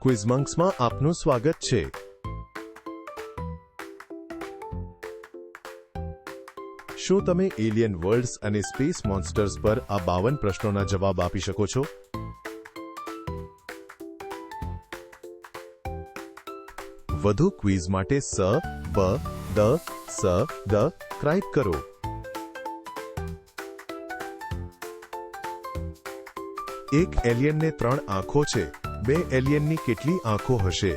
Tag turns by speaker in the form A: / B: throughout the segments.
A: ક્વિઝમંક્સમાં આપનું સ્વાગત છે। શું તમે એલિયન વર્લ્ડ્સ અને સ્પેસ મોન્સ્ટર્સ પર આ 52 પ્રશ્નોના જવાબ આપી શકો છો? વધુ ક્વિઝ માટે સબસ્ક્રાઇબ કરો। એક એલિયનને 3 આંખો છે, 2 એલિયનની કેટલી આંખો હશે?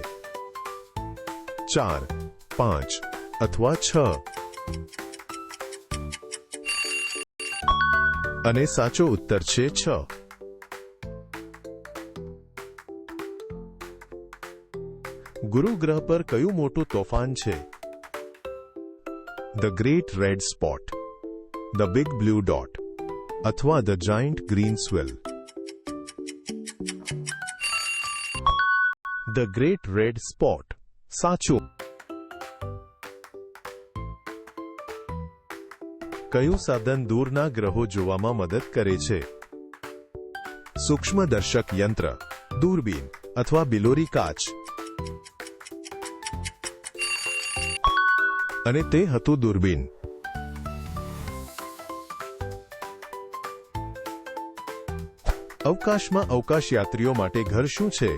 A: 4, 5 અથવા 6? અને સાચો ઉત્તર છે 6। ગુરુ ગ્રહ પર કયું મોટું તોફાન છે? The great red spot, the big blue dot અથવા the giant green swell? The great red spot સાચું। કયું સાધન દૂરના ગ્રહો જોવામાં મદદ કરે છે? સૂક્ષ્મદર્શક યંત્ર, દૂરબીન અથવા બિલોરી કાચ? અને તે હતું દૂરબીન। અવકાશમાં અવકાશયાત્રીઓ માટે ઘર શું છે?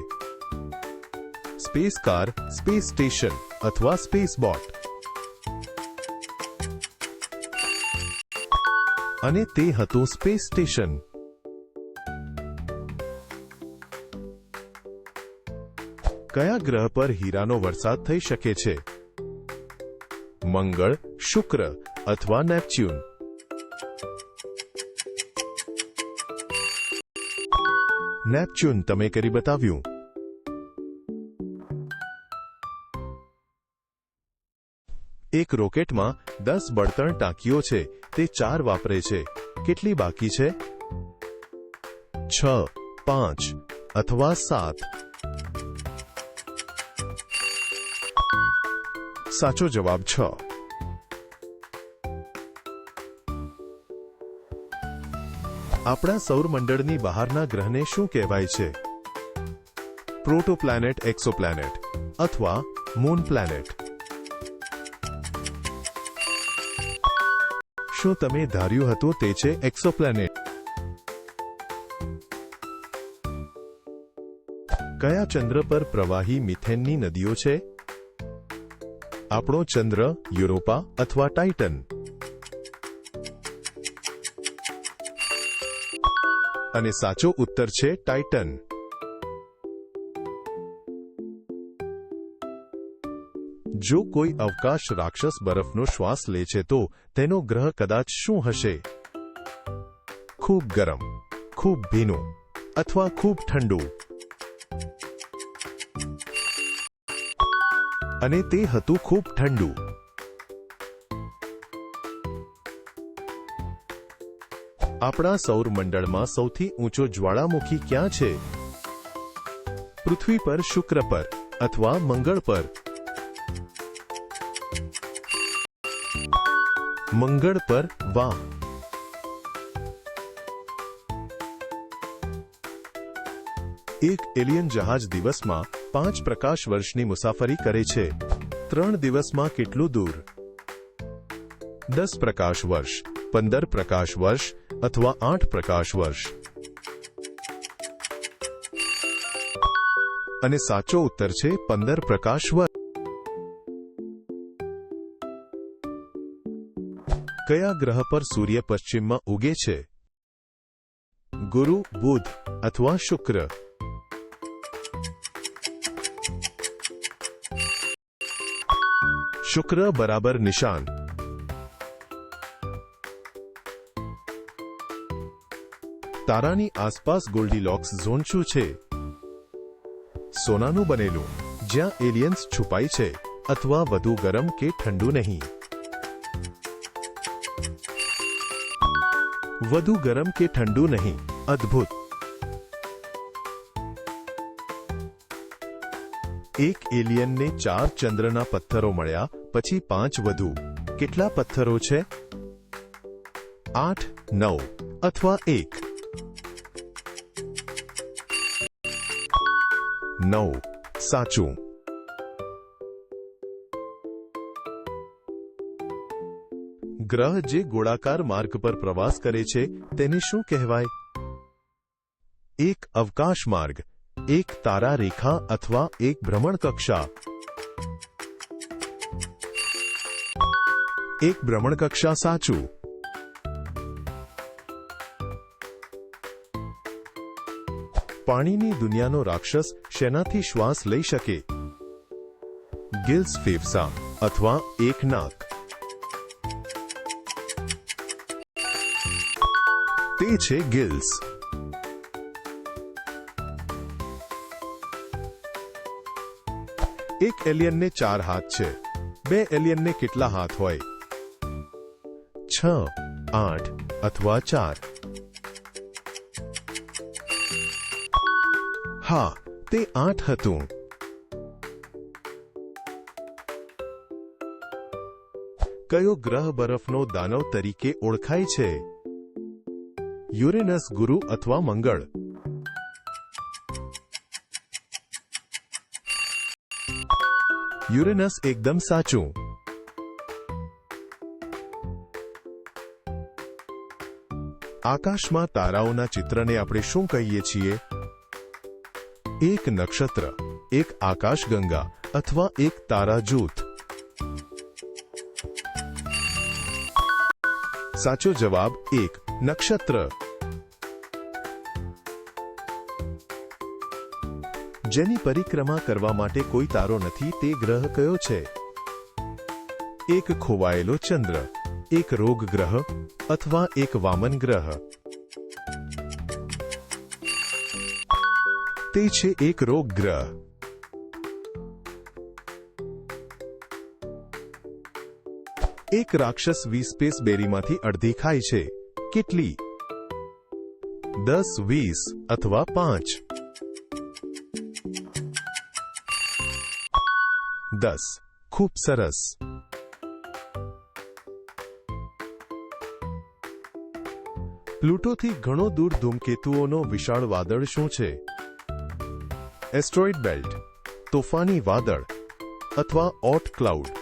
A: સ્પેસ કાર, સ્પેસ સ્ટેશન અથવા સ્પેસ બોટ? અને તે હતું સ્પેસ સ્ટેશન। કયા ગ્રહ પર હીરાનો વરસાદ થઈ શકે છે? મંગળ, શુક્ર અથવા નેપચ્યુન? નેપચ્યુન તમે કરી બતાવ્યું। એક રોકેટમાં 10 બળતણ ટાંકીઓ છે, તે 4 વાપરે છે, કેટલી બાકી છે? 6, 5 અથવા 7? સાચો જવાબ 6। આપણા સૌરમંડળની બહારના ગ્રહને શું કહેવાય છે? પ્રોટોપ્લેનેટ, એક્સોપ્લેનેટ અથવા મૂન પ્લેનેટ? શું તમે ધાર્યું હતું તે છે એક્સોપ્લેનેટ? કયા ચંદ્ર પર પ્રવાહી મિથેનની નદીઓ છે? આપણો ચંદ્ર, યુરોપા અથવા ટાઇટન? અને સાચો ઉત્તર છે ટાઇટન। જો કોઈ અવકાશ રાક્ષસ બરફનો શ્વાસ લે છે તો તેનો ગ્રહ કદાચ શું હશે? ખૂબ ગરમ, ખૂબ ભીનું અથવા ખૂબ ઠંડુ? અને તે હતું ખૂબ ઠંડુ। આપણા સૌરમંડળમાં સૌથી ઊંચો જ્વાળામુખી ક્યાં છે? પૃથ્વી પર, શુક્ર પર અથવા મંગળ પર? મંગળ પર। વાહ! એક એલિયન જહાજ દિવસમાં 5 પ્રકાશ વર્ષની મુસાફરી કરે છે, 3 દિવસમાં કેટલું દૂર? 10 પ્રકાશ વર્ષ, 15 પ્રકાશ વર્ષ અથવા 8 પ્રકાશ વર્ષ? અને સાચો ઉત્તર છે 15 પ્રકાશ વર્ષ। કયા ગ્રહ પર સૂર્ય પશ્ચિમમાં ઉગે છે? ગુરુ, બુધ અથવા શુક્ર? શુક્ર બરાબર નિશાન। તારાની આસપાસ ગોલ્ડીલોક્સ ઝોન શું છે? સોનાનું બનેલું, જ્યાં એલિયન્સ છુપાય છે, અથવા વધુ ગરમ કે ઠંડુ નહીં? વધુ ગરમ કે ઠંડુ નહીં। અદ્ભુત। એક એલિયનને 4 ચંદ્રના પથ્થરો મળ્યા, પછી 5 વધુ, કેટલા પથ્થરો છે? 8, 9 અથવા 1? 9, સાચું. ગ્રહ જે ગોળાકાર માર્ગ પર પ્રવાસ કરે છે તેને શું કહેવાય? એક અવકાશ માર્ગ, એક તારા રેખા અથવા એક ભ્રમણકક્ષા. એક ભ્રમણકક્ષા સાચું. પાણીની દુનિયાનો રાક્ષસ શેનાથી શ્વાસ લઈ શકે? ગિલ્સ ફેફસા અથવા એક નાક. તે છે ગિલ્સ. એક એલિયનને 4 હાથ છે. 2 એલિયનને કેટલા હાથ હોય? 6, 8 અથવા 4? હા, તે 8 હતું. કયો ગ્રહ બરફનો દાનવ તરીકે ઓળખાય છે? યુરેનસ, ગુરુ અથવા મંગળ? યુરેનસ એકદમ સાચું. આકાશમાં તારાઓના ચિત્રને આપણે શું કહીએ છીએ? એક નક્ષત્ર, એક આકાશગંગા અથવા એક તારા જૂથ? સાચો જવાબ એક નક્ષત્ર. જેની પરિક્રમા કરવા માટે કોઈ તારો નથી તે ગ્રહ કયો છે? એક ખોવાયેલો ચંદ્ર, એક રોગ ગ્રહ અથવા એક વામન ગ્રહ? તે છે એક રોગ ગ્રહ. એક રાક્ષસ 20 સ્પેસ બેરીમાંથી અડધી ખાય છે. કેટલી? 10, 20 અથવા 5? 10. ખૂબ સરસ. પ્લુટોથી ઘણો દૂર ધૂમકેતુઓનો વિશાળ વાદળ શું છે? એસ્ટ્રોઇડ બેલ્ટ, તોફાની વાદળ અથવા ઓટ ક્લાઉડ?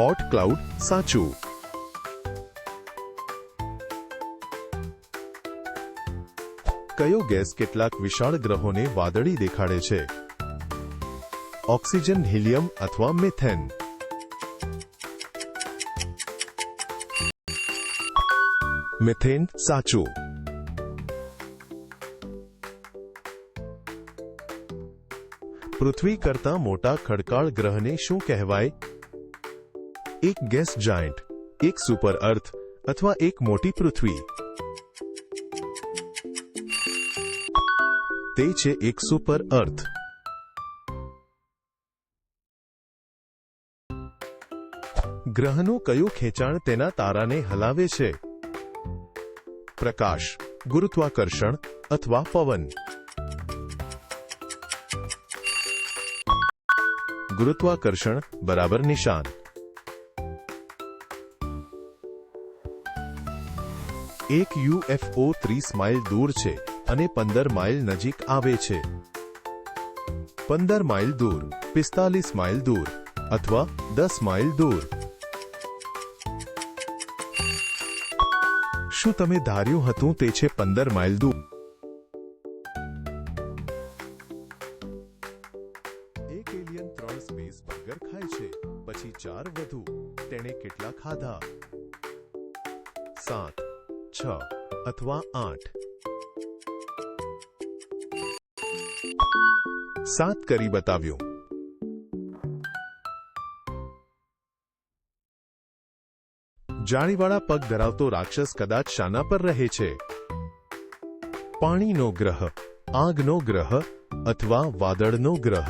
A: ઓટ ક્લાઉડ સાચું. કયો ગેસ કેટલાક વિશાળ ગ્રહોને વાદળી દેખાડે છે? ઓક્સિજન, હિલિયમ અથવા મિથેન? મિથેન સાચું. પૃથ્વી કરતાં મોટા ખડકાળ ગ્રહને શું કહેવાય? એક ગેસ જાયન્ટ, એક સુપર અર્થ અથવા એક મોટી પૃથ્વી? તે છે એક સુપર અર્થ. ગ્રહનું કયું ખેંચાણ તેના તારાને હલાવે છે? પ્રકાશ, ગુરુત્વાકર્ષણ અથવા પવન? ગુરુત્વાકર્ષણ બરાબર નિશાન. એક યુએફઓ 30 માઇલ દૂર છે અને 15 માઇલ નજીક આવે છે. 15 માઇલ દૂર, 45 માઇલ દૂર અથવા 10 માઇલ દૂર? શું તમે ધાર્યું હતું તે છે 15 માઇલ દૂર? એક એલિયન 3 સ્પેસ બર્ગર ખાય છે, પછી 4 વધુ. તેણે કેટલા ખાધા? 7, 6 અથવા 8? 7 કરી બતાવ્યું. જાળીવાળા પગ ધરાવતો રાક્ષસ કદાચ શાના પર રહે છે? પાણીનો ગ્રહ, આગનો ગ્રહ અથવા વાદળનો ગ્રહ?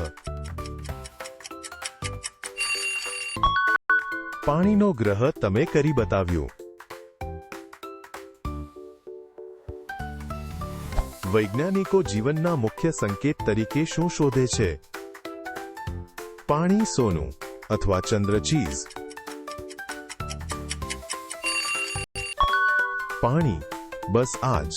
A: પાણીનો ગ્રહ તમે કરી બતાવ્યું. વૈજ્ઞાનિકો જીવનના મુખ્ય સંકેત તરીકે શું શોધે છે? પાણી, સોનું અથવા ચંદ્ર ચીઝ? પાણી, બસ આજ.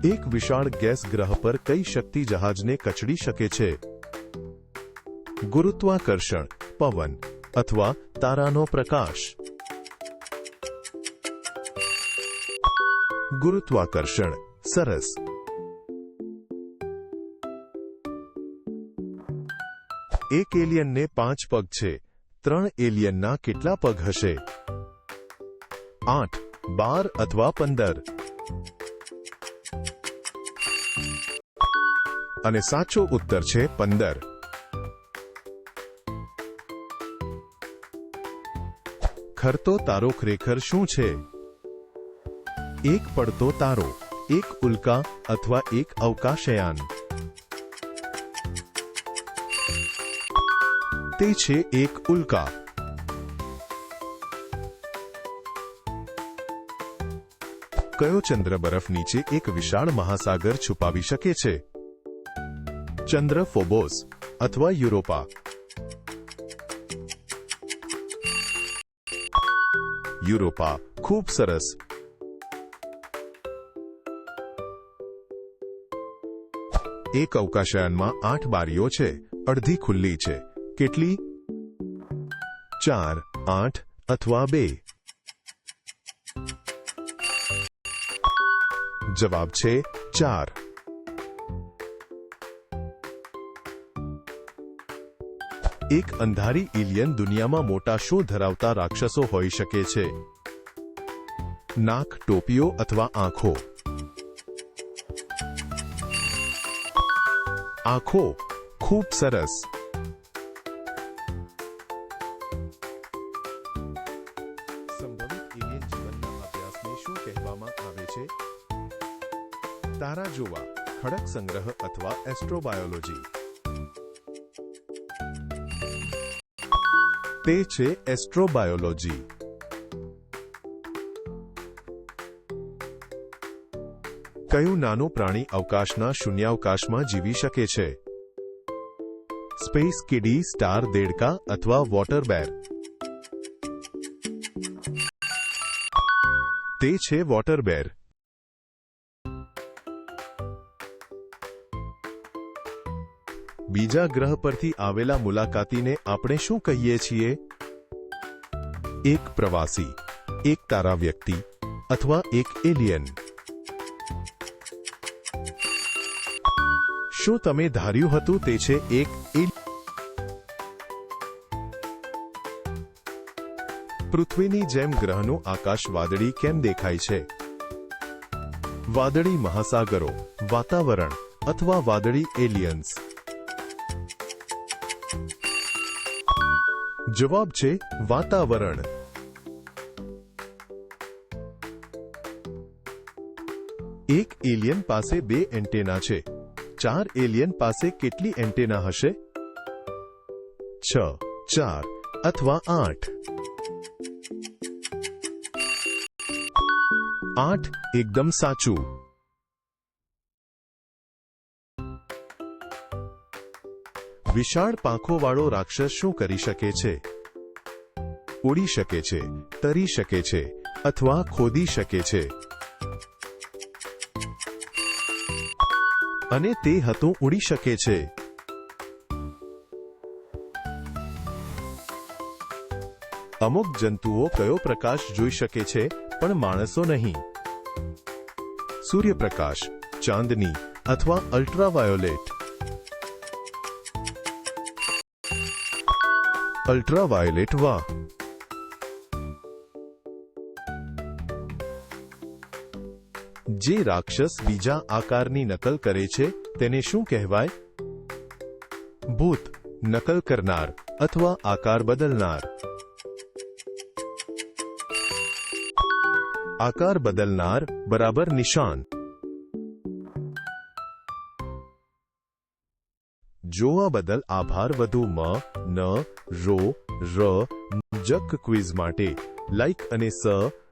A: એક વિશાળ ગેસ ગ્રહ પર કઈ શક્તિ જહાજને કચડી શકે છે? ગુરુત્વાકર્ષણ, પવન અથવા તારાનો પ્રકાશ? ગુરુત્વાકર્ષણ. સરસ. એક એલિયનને 5 પગ છે. 3 એલિયનના કેટલા પગ હશે? 8, 12 અથવા 15? અને સાચો ઉત્તર છે 15. ખરતો તારો ખરેખર શું છે? એક પડતો તારો, એક ઉલ્કા અથવા એક અવકાશયાન? તે છે એક ઉલ્કા. કયો ચંદ્ર બરફ નીચે એક વિશાળ મહાસાગર છુપાવી શકે છે? ચંદ્ર ફોબોસ અથવા યુરોપા? યુરોપા. ખૂબ સરસ. એક અવકાશયાનમાં 8 બારીઓ છે. અડધી ખુલ્લી છે. કેટલી? 4, 8 અથવા 2? જવાબ છે 4. એક અંધારી એલિયન દુનિયામાં મોટા શું ધરાવતા રાક્ષસો હોઈ શકે છે? નાક, ટોપીઓ અથવા આંખો? આંખો. ખૂબ સરસ. સંભવિત એલિયન જીવનના અભ્યાસને શું કહેવામાં આવે છે? તારા જોવા, ખડક સંગ્રહ અથવા એસ્ટ્રોબાયોલોજી? તે છે એસ્ટ્રોબાયોલોજી. કયું નાનું પ્રાણી અવકાશના શૂન્યાવકાશમાં જીવી શકે છે? સ્પેસ કીડી, સ્ટાર દેડકા અથવા વોટર બેર? તે છે વોટર બેર. બીજા ગ્રહ પરથી આવેલા મુલાકાતીને આપણે શું કહીએ છીએ? એક પ્રવાસી, એક તારા વ્યક્તિ અથવા એક એલિયન? શું તમે ધાર્યું હતું તે છે એક એલિયન? પૃથ્વીની જેમ ગ્રહનું આકાશ વાદળી કેમ દેખાય છે? વાદળી મહાસાગરો, વાતાવરણ અથવા વાદળી એલિયન્સ? જવાબ છે વાતાવરણ. એક એલિયન પાસે 2 એન્ટેના છે. 4 એલિયન પાસે કેટલી એન્ટેના હશે? 6, 4 અથવા 8? 8 એકદમ સાચું. વિશાળ પાંખોવાળો રાક્ષસ શું કરી શકે છે? ઉડી શકે છે, તરી શકે છે અથવા ખોદી શકે છે? અને તે હતું ઉડી શકે છે. અમુક જંતુઓ કયો પ્રકાશ જોઈ શકે છે પણ માણસો નહીં? સૂર્યપ્રકાશ, ચાંદની અથવા અલ્ટ્રાવાયોલેટ? અલ્ટ્રાવાયોલેટ. વાહ. જે રાક્ષસ બીજા આકારની નકલ કરે છે તેને શું કહેવાય? ભૂત, નકલ કરનાર અથવા આકાર બદલનાર? આકાર બદલનાર બરાબર નિશાન. જોવા બદલ આભાર. વધુ મ, ન, રો, ર, જક ક્વિઝ માટે લાઇક અને